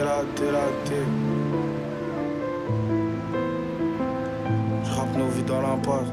T. Je rappe nos vies dans l'impasse.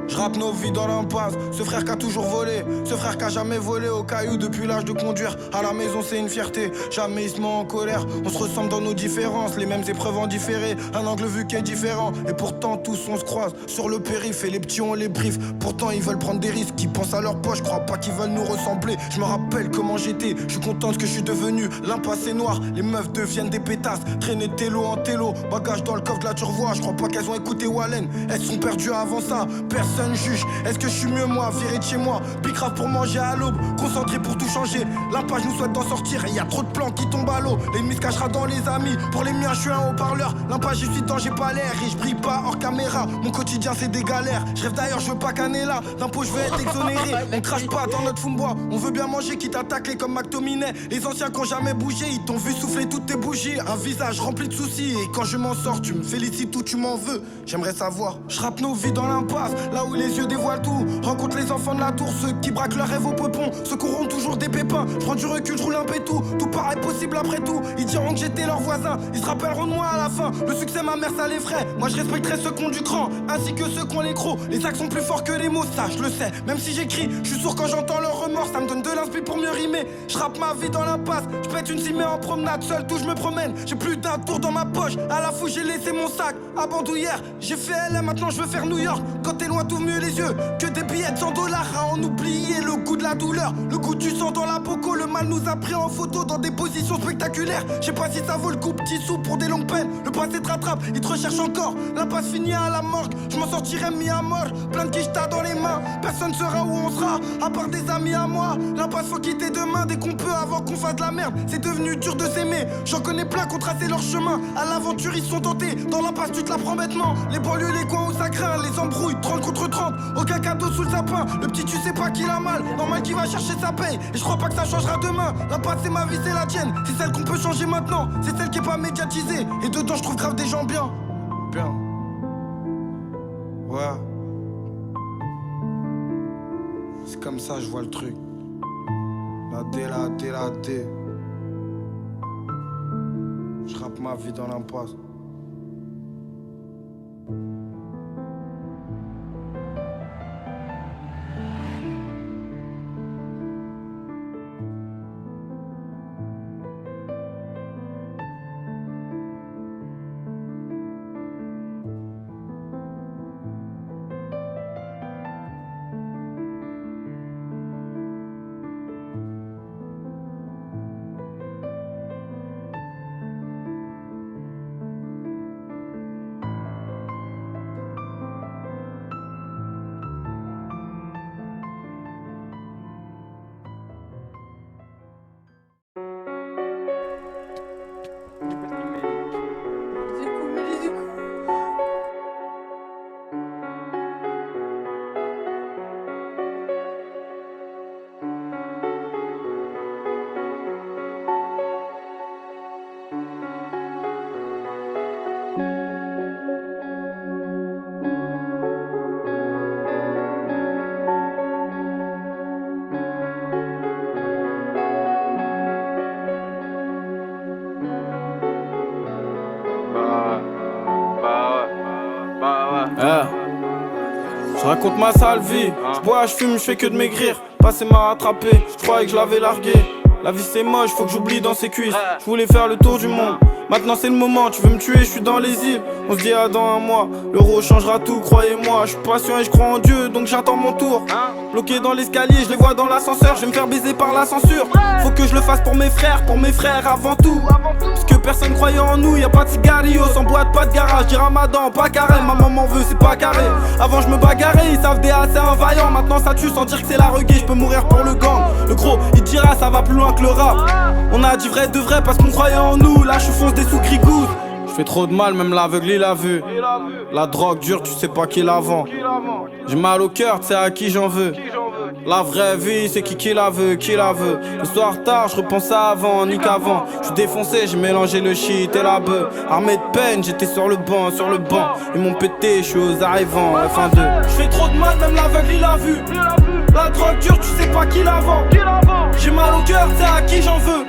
Je rappe nos vies dans l'impasse. Ce frère qui a toujours volé, ce frère qui a jamais volé au caillou depuis l'âge de conduire. À la maison c'est une fierté, jamais il se met en colère. On se ressemble dans nos différences, les mêmes épreuves en différé. Un angle vu qui est différent, et pourtant tous on se croise. Sur le périph' et les petits on les brief. Pourtant ils veulent prendre des risques, ils pensent à leur poche. Crois pas qu'ils veulent nous ressembler. Je me rappelle comment j'étais, je suis content de ce que je suis devenu. L'impasse est noire, les meufs deviennent des pétasses. Traîner télo en télo, bagage dans le coffre de la turvoie. Je crois pas qu'elles ont écouté Wallen, elles sont perdues avant ça. Personne juge, est-ce que je suis mieux moi, viré de chez moi, bicrave pour manger à l'aube, concentré pour tout changer. L'impasse nous souhaite d'en sortir et y a trop de plans qui tombent à l'eau. L'ennemi se cachera dans les amis, pour les miens je suis un haut-parleur. L'impasse je suis dedans, j'ai pas l'air et je brille pas hors caméra. Mon quotidien c'est des galères, je rêve d'ailleurs, je veux pas canner là. D'impôts je veux être exonéré, on crache pas dans notre fond de bois. On veut bien manger quitte à tacler comme McTominay. Les anciens qui ont jamais bougé, ils t'ont vu souffler toutes tes bougies. Un visage rempli de soucis et quand je m'en sors tu me félicites ou tu m'en veux. J'aimerais savoir, je rappe nos vies dans l'impasse, là où les yeux dévoilent tout. Rencontre les enfants de la tour, ceux qui braquent leurs rêves au peupon, ceux qui auront toujours des pépins. Je prends du recul, je roule un pétou, tout paraît possible après tout. Ils diront que j'étais leur voisin, ils se rappelleront de moi à la fin. Le succès ma mère ça les ferait, moi je respecterai ceux qui ont du cran, ainsi que ceux qui ont les crocs. Les actes sont plus forts que les mots, ça je le sais. Même si j'écris, je suis sourd quand j'entends leur remords. Ça me donne de l'inspi pour mieux rimer. Je rappe ma vie dans l'impasse, je pète une cimée en promenade, seul d'où je me promène. J'ai plus d'un tour dans ma poche, à la fouille j'ai laissé mon sac à bandoulière. J'ai fait LA, maintenant je veux faire New York. Quand t'es loin t'ouvres mieux les yeux, que des billets de 100 $ à en oublier le goût de la douleur, le goût du sang dans la poco. Le mal nous a pris en photo dans des positions spectaculaires. Je sais pas si ça vaut le coup, petit sou pour des longues peines. Le passé te rattrape, il te recherche encore. L'impasse finit à la morgue, je m'en sortirai mis à mort. Plein de quichetas dans les mains, personne sera où on sera, à part des amis à moi. L'impasse faut quitter demain dès qu'on peut avant qu'on fasse de la merde. C'est devenu dur de s'aimer, j'en connais plein qui ont tracé leur chemin. À l'aventure ils sont tentés, dans l'impasse tu te la prends bêtement. Les banlieues, les coins où ça craint, les embrouilles, 30 contre 30. Aucun cadeau sous le sapin, le petit tu sais pas qu'il a mal. Normal qu'il va chercher sa paye, et je crois pas que ça changera demain. L'impasse c'est ma vie, c'est la tienne, c'est celle qu'on peut changer maintenant. C'est celle qui est pas médiatisée, et dedans je trouve grave des gens bien. Bien. Ouais. C'est comme ça je vois le truc. La D. Je rappe ma vie dans l'impasse. Je raconte ma sale vie, je bois, je fume, je fais que de maigrir. Passé m'a rattrapé, je croyais que je l'avais largué. La vie c'est moche, faut que j'oublie dans ses cuisses. Je voulais faire le tour du monde, maintenant c'est le moment. Tu veux me tuer, je suis dans les îles. On se dit à dans un mois, l'euro changera tout, croyez-moi. Je suis patient et je crois en Dieu, donc j'attends mon tour. Bloqué dans l'escalier, je les vois dans l'ascenseur. Je vais me faire baiser par la censure. Faut que je le fasse pour mes frères avant tout. Parce que personne croyait en nous, y'a pas de cigarillo, sans boîte, pas de garage. Dis Ramadan, pas carré, ma maman veut, c'est pas carré. Avant je me bagarrais, ils savent DA c'est un vaillant. Maintenant ça tue sans dire que c'est la reggae, je peux mourir pour le gang. Le gros, il dira ça va plus loin que le rap. On a dit vrai de vrai parce qu'on croyait en nous. Là je fonce des sous grigouses. Je fais trop de mal, même l'aveugle il a vu. La drogue dure, tu sais pas qui la vend. J'ai mal au cœur, tu sais à qui j'en veux. La vraie vie, c'est qui la veut, qui la veut. Le soir tard, je repense à avant, ni qu'avant. J'suis défoncé, j'ai mélangé le shit et la bœuf. Armé de peine, j'étais sur le banc. Ils m'ont pété, j'suis aux arrivants, F1-2. J'fais trop de mal, même l'aveugle il a vu. La drogue dure, tu sais pas qui la vend. J'ai mal au cœur, c'est à qui j'en veux.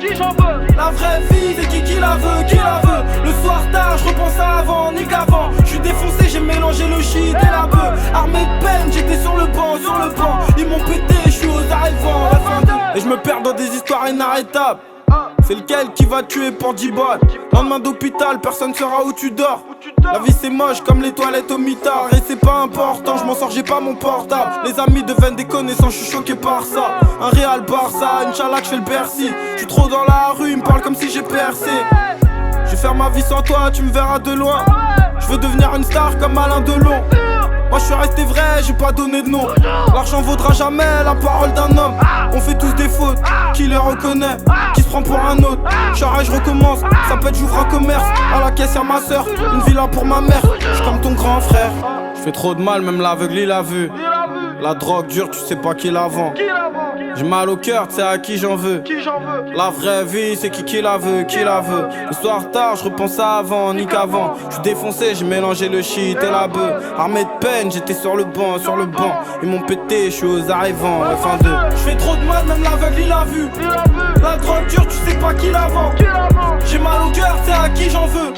La vraie vie, c'est qui la veut, qui la veut. Le soir tard, je repense à avant, ni qu'avant. Je suis défoncé, j'ai mélangé le shit et la bœuf. Armé de peine, j'étais sur le banc. Ils m'ont pété, je suis aux arrivants. La fin de... Et je me perds dans des histoires inarrêtables. C'est lequel qui va tuer pour 10 balles. Lendemain d'hôpital, personne saura où tu dors. La vie c'est moche comme les toilettes au mitard. Et c'est pas important, je m'en sors, j'ai pas mon portable. Les amis deviennent des connaissances, je suis choqué par ça. Un Real Barça, Inch'Allah que je fais le Bercy. Je suis trop dans la rue, ils me parlent comme si j'ai percé. Je vais faire ma vie sans toi, tu me verras de loin. Je veux devenir une star comme Alain Delon. Moi je suis resté vrai, j'ai pas donné de nom. L'argent vaudra jamais la parole d'un homme. On fait tous des fautes, qui les reconnaît, qui se prend pour un autre. J'arrête, je recommence, ça peut être j'ouvre un commerce. À la caisse y'a ma soeur, une villa pour ma mère. J'suis comme ton grand frère. J'fais trop de mal, même l'aveugle il a vu. La drogue dure, tu sais pas qui la vend. J'ai mal au cœur, tu sais à qui j'en veux. La vraie vie, c'est qui la veut, qui la veut. Le soir tard, je repense à avant, ni qu'avant. Je suis défoncé, j'ai mélangé le shit et la bœuf. Armé de peine, j'étais sur le banc. Ils m'ont pété, je suis aux arrivants, la fin de. Je fais trop de mal, même l'aveugle il a vu. La drogue dure, tu sais pas qui la vend. J'ai mal au cœur, c'est à qui j'en veux.